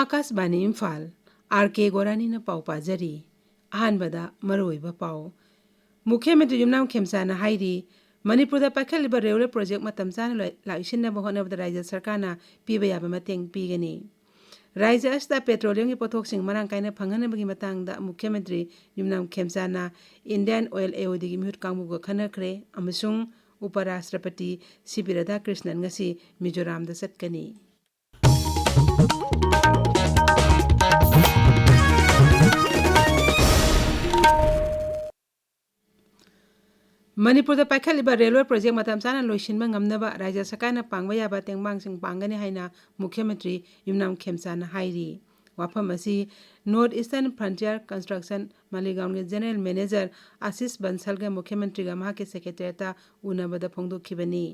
Akashvani Imphal R.K. गोरानी न पाव पाजरी अहानबदा मरोइबा पाव मुख्यमंत्री Yumnam खेमसाना हाइरी मणिपुरदा पाखलिबा railway project मतम चाना लाइसिनबा होनबदा राज्य सरकारना पीबा याबा mateंग पीगनी राज्य अस्ता पेट्रोलियम की पोथोक्सिंग मरांग कायना फंगनबगी मतंगदा मुख्यमंत्री युमनाम खेमसाना इंडियन ऑयल एओडी की मिहुत कांगबुगा खनखरे अमसुंग उपराष्ट्रपति सीपी राधाकृष्णन ngasi मिजोराम दा चटकनी मणिपुर पाखलिबा रेलवे प्रोजेक्ट मतम चाना लोइसिनबा ngamnaba राज्य सरकारना पांगबा याबा तेंगबांगसिंग पांगनी हाइना मुख्यमंत्री युमनाम खेमसाना हाइरी वाफम असि north eastern frontier construction Maligaon के जनरल मैनेजर आशीष बंसल के मुख्यमंत्री का महा के सेक्रेटरीता उनबदा फोंदोखिबनी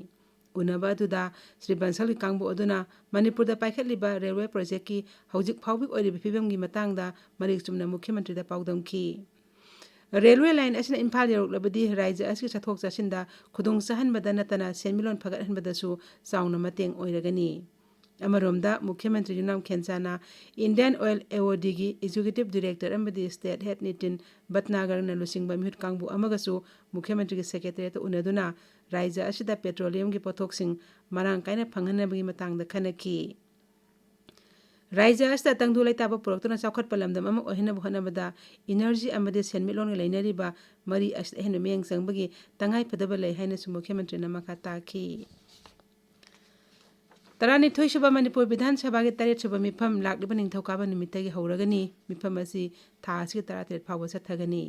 उनबा दुदा श्री बंसल की कांगबो अदुना मणिपुर पाखलिबा रेलवे प्रोजेक्ट की हौजिक फाउबिक ओइरिबा फिबम की मतंगदा मरिक चुमना मुख्यमंत्री दा पाउदमखी रेलवे लाइन असना इम्फाल यौरक्लबदी राज्य असकी चथोक चसिंदा खुदुंग सहनबदा नतना सेनमिलोन फगतहनबदसु चाउना mateंग ओइरगनी अमरोमदा मुख्यमंत्री युमनाम खेमसाना इंडियन ऑयल एओडी की एग्जीक्यूटिव डायरेक्टर अमदी स्टेट हेड नितिन भटनागर न लुसिंगबा मिहुत कांगबु अमगसु मुख्यमंत्री की सेक्रेटरीत उनदुना राज्य असिदा पेट्रोलियम की पोथोक्सिंग मरांग कायना फंगनबगी मतंगदा खनकी राज्य असता तंगदु लैताबा पुरक्तुना चौखट पलमदम अमक ओहिनब होनबदा इनर्जी अमदे सेनमिलोन लैनरिबा मरी अस एहन मेंग संगबगी तंगाई फदबा लै हाइनसु मुख्यमंत्री नमका ताखी तरानिथोई सुबा मणिपुर विधानसभा के 3 सुबा मिफम लाक्लिबा निंगथौकाबा निमित्तगी हौरगनी मिफम असि थासि 33 फावबा चथगनी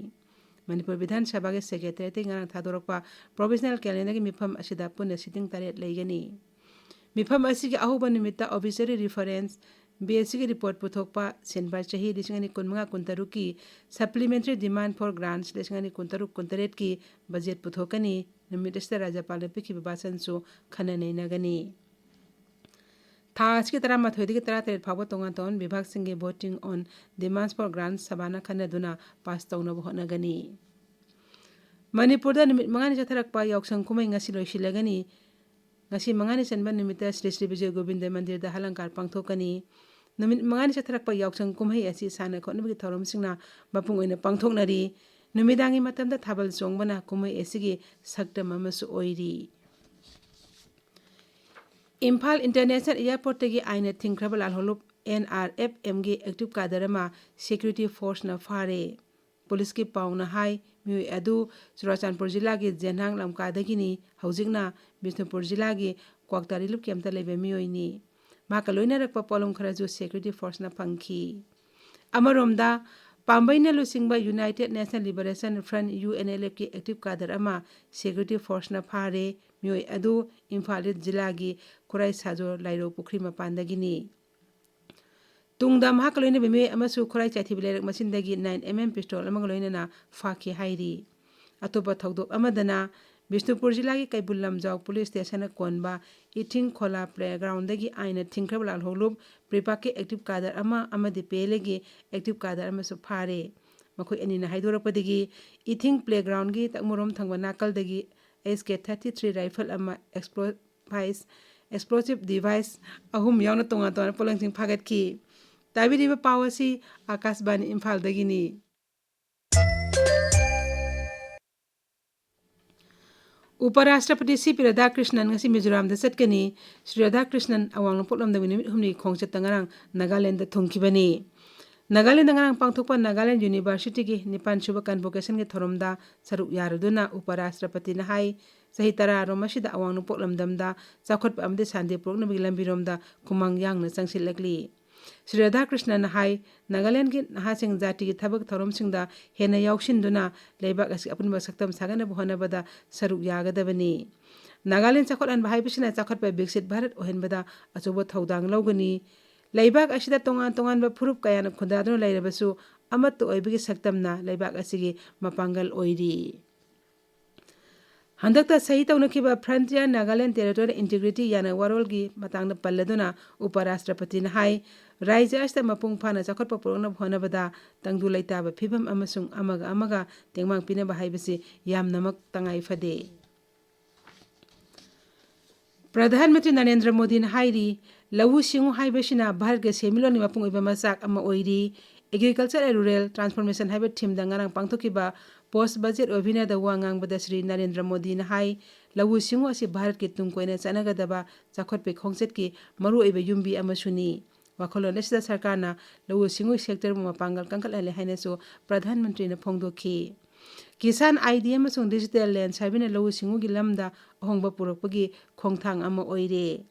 मणिपुर विधानसभा के सेक्रेटरीते ngarang थादोरकपा प्रोविजनल कैलेंडर की मिफम असिदा पुनः सिटिंग 3 लैगनी मिफम असि के अहोबा निमित्ता ऑफिसरी रेफरेंस BSC की रिपोर्ट पुथोकपा सेनबार चाही लिसिंगनी कुनमंगा कुंतरु की सप्लीमेंट्री डिमांड फॉर ग्रांट्स लिसिंगनी कुंतरु कुंतरेट की बजट पुथोकनी निमित्तस्ता राज्यपाल पिखी बासनसु खननैनगनी थास की तरह मथोदी की तरह 3 फावो तोंगान विभाग सिंगे voting on demands for grants सबाना खनदुना पास तौनब होनगनी मणिपुरदा निमित मंगानी चथरकपा यावसंग कुमै ngasi लोइसिलगनी ngasi mangani chanba nimita Sri Sri Vijay Govinda Mandir da halangkar pangthokani numit mangani chatharakpa yausang kumhai asi sana khonbagi thorom singna mapung oina pangthoknari numidangi matamda thabal chongbana kumhai asigi saktam amasu oiri Imphal International Airport tagi aina thingkrabal alholup NRFM gi active kadarama security force na fare police की पाउना high mu अदु चुराचानपुर जिला की जेनहांग लमकादगिनी हौजिकना बिष्णुपुर जिला की क्वाक्तारी loop केमता लेबे मियोइनी माका लोइना रखपा पोलम खराजु सिक्योरिटी फोर्स ना फंखी अमरोमदा पाम्बैना लुसिंगबा United National Liberation Front UNLF की एक्टिव कादर अमा सिक्योरिटी फोर्स ना फारे म्योय अदु इम्फाल जिला की खुराई साजो लाइरो पुखरी मपांदगिनी तुंगदा महाकलोइना बिमे अमसु खुराई चाथिबिलेरक मसिनदगी 9mm पिस्टल अमगलोइना फाखी हाइरी अतोपा थौदोक अमदना बिष्णुपुर जिला की कैबुल लमजाव पुलिस स्टेशन कोनबा इथिंग खोला प्लेग्राउंड आइना थिंख्रब लालहोलुब प्रिपा के एक्टिव कादर अमदि पेलेगी एक्टिव कादर अमसु फारे मखोय अनिना हाइदोरपदगी इथिंग प्लेग्राउंड की तकमुरोम थंगबा नाकलदगी SK-33 राइफल अमा एक्सप्लोसिव डिवाइस अहुम यावना तोंगा तोंगा पोलंगसिंग फागत की ताबिरिबा पावसी आकाशवाणी इम्फाल दगिनी उपराष्ट्रपति सीपी राधाकृष्णन ngasi मिजोराम दा चटकनी श्री राधाकृष्णन अवांग पोलमदा निमित हुमनी खोंगचत तंगरांग नागालैंड दा थुंखिबनी नागालैंड ngarang पांगथोकपा नागालैंड यूनिवर्सिटी की 9 सुबा कन्वोकेशन के थोरमदा सरुक यारदुना उपराष्ट्रपति ना हाई सही तरा रोमसिदा अवांग पोलमदमदा चाखोट अमदे शांति प्रोग्राम लंबिरोमदा कुमांग यांगना चंगसिलकली श्री राधाकृष्णन हाई नागालैंड की नहासिंग जाति की थबक थोरमसिंगदा हेना यावसिनदुना लेबाक असि अपुनबा सक्तम सागनब होनबदा सरुक यागदबनी नागालैंड चाखोटन बाहाइबिसिना चाखोटपा विकसित भारत ओहेनबदा अचोबो थौदांग लौगनी लेबाक असिदा तोंगान तोंगानबा फुरुप कायाना खुदादुना लैरबसु अमत ओइबिगी सक्तमना लेबाक असिगी मपांगल ओइरी हंदकता सही तौनखिबा फ्रंटियर नागालैंड टेरिटोरी इंटीग्रिटी याना वारोल की मतंगना पल्लदुना उपराष्ट्रपति ना हाई राज्य असिदा मपुंग फाना चाखोटपा पुरगना होनबदा तंगदु लैताबा फिबम अमसुंग अमगा तेंगमांग पिनबा हाइबसि यामनमक तंगाई फदे प्रधानमंत्री नरेंद्र मोदी ने हाइरी Lawu singu haibesina Bharat ke semiloni mapung iba masak ama oiri Agriculture and Rural Transformation haiba theme da ngarang pangthokiba post budget obhina da wangang bada Shri Narendra Modi na hai lawu singu asi Bharat ke tungkoina chanagadaba chakhotpe khongset ki maru iba yumbi amasuni wakholon lesda sarkarna lawu singu sector ma pangal kankal ale haina so Pradhan Mantri na phongdokhi Kisan ID amasung digital land sabina lawu singu gi lamda ahongba purakpagi khongthang ama oire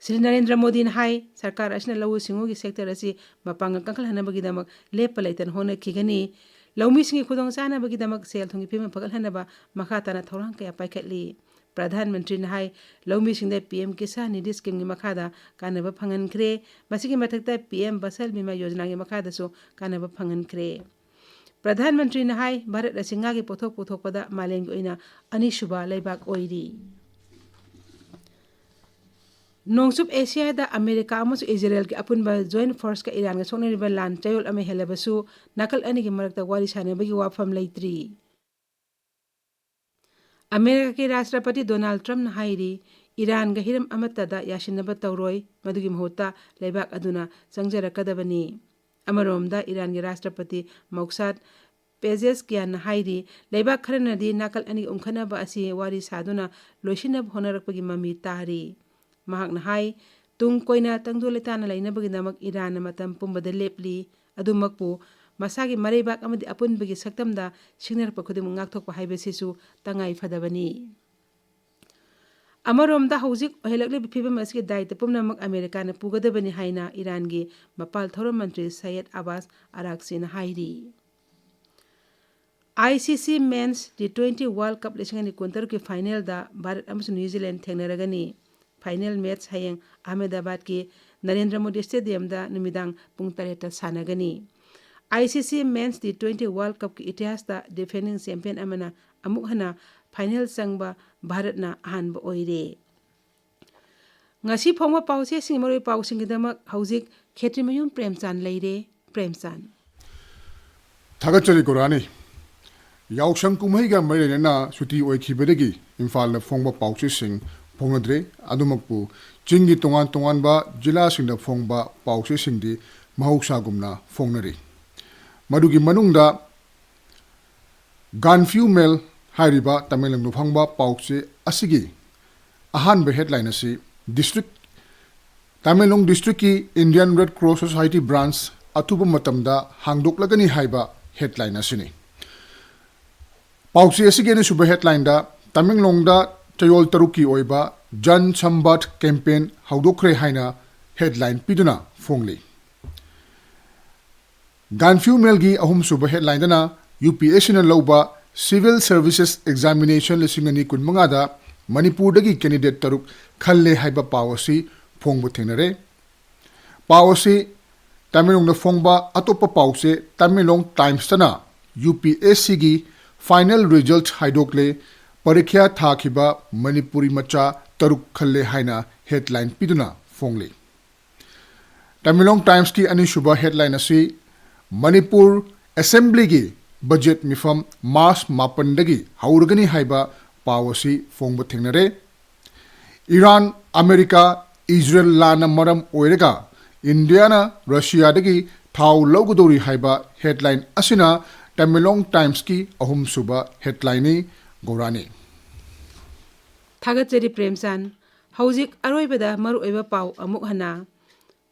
Shri Narendra Modi hai sarkar asna lawu singu gi sector asi mapanga kankal hanabagi damak lepalaitan hona khigani laumi singi khudong sana bagi damak sel thongi pima phagal hanaba makha tana thorang kaya paikhatli Pradhan Mantri hai laumi singda PM Kisan Nidhi scheme gi makhada kanaba phangan khre masigi mathakta PM Basal Bima Yojana gi makhada so kanaba phangan khre Pradhan Mantri hai Bharat asinga gi pothok pada maleng oina anishuba laibak oiri Nongsub Asia da America amusu Israel ki apunba joint force ka Iran ga sokna riba lan tayol ame helabasu nakal ani gi marakta wari sanabagi wafam leitri America ki Rashtrapati Donald Trump na hairi Iran ga hiram amata da yashinaba tawroi madugi mahota laibak aduna sangjarakadabani Amaromda Iran gi Rashtrapati Moksad Pezes kian na hairi laibak kharanadi nakal ani umkhanaba asi wari saduna loishinab honarakpagi mami tari Mahak na hai tung koina tangdulita na laina bagi namak Iran na matam pumbada lepli adumakpu masagi marebak amadi apun bagi saktamda signar pa khudim ngakthok pa haibesisu tangai fadabani Amaromda hauzik ohelakli bifibam aski daita pumnamak Amerika na pugadabani haina Iran gi mapal thoram mantri Syed Abbas Araghchi na hairi ICC Men's T20 World Cup lesingani kuntar ki final da Bharat amsu New Zealand thengnaragani Final match hayang Ahmedabad ki Narendra Modi Stadium da numidang pung 3 ta sanagani ICC Men's T20 World Cup ki itihas da defending champion amana amuk hana final sangba Bharat na ahanba oire ngasi phongwa pause singmoroi pausing gidamak hauzik Kshetrimayum Premchand leire Premchand Thagachari Gorani Yausang kumaiga mairena suti oikhibedegi Imphal na phongba pause sing Pongadre, Adumakpu, Jingi Tongan ba, Jila sing the Fongba, Pause sing di, Mahoksagumna, Fongnari. Madugi Manungda Ganfew Mel, Hairiba, Tamilang Nupangba, Pause, Asigi. Ahan be headline asi, District Tamilong District Indian Red Cross Society branch, Atuba Matamda, Hangdok Lagani Haiba, headline asini. Pause Asigi ni Super headline da, Tamilong da, Chayol Taruki Oiba, Jan Sambat campaign Haudokre Haina headline Piduna Fongli. Ganfew Melgi Ahum Suba headline dana UPSC na Loba Civil Services Examination Lisingani Kun Mangada Manipur dagi candidate Taruk Khalle Haiba Pawasi Fongbu Tenere. Pawasi Tamilong na Fongba Atopa Pause Tamilong Times Tana UPSC gi final result Haidokle Parikya Thakiba Manipuri Macha Taruk Khalle Haina headline Piduna Fongli. Tamilong Times ki ani Shuba headline asi Manipur Assembly gi budget mifam Mars Mapandagi Haurgani Haiba Pawasi Fongba Thingnare. Iran, America, Israel Lana Maram Oirega, Indiana, Russia dagi Thau Logodori Haiba headline asina Tamilong Times ki Ahum Suba headline Gorani. Thagachari Premchand hauzik aroibada maru oiba pau amuk hana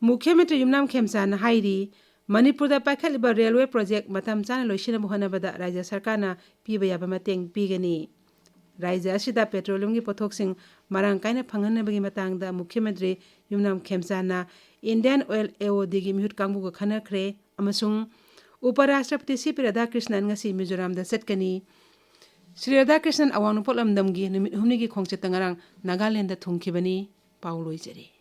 Mukhyamantri Yumnam Khemchand hairi Manipur da paikhatliba railway project matam chana loisina bohanabada Rajya Sarkarna piba yaba mateng pigani Rajya asida petroleum gi pothoksing marang kaina phanghanabagi matangda Mukhyamantri Yumnam Khemchand na Indian Oil AOD gi mihut kangbu ga khanakhre amasung Uparashtrapati C.P. Radhakrishnan ngasi Mizoram da setkani Shri Radhakrishnan awang polam damgi numit humni gi khongchet tangarang Nagaland da thungkhibani Pauloi jari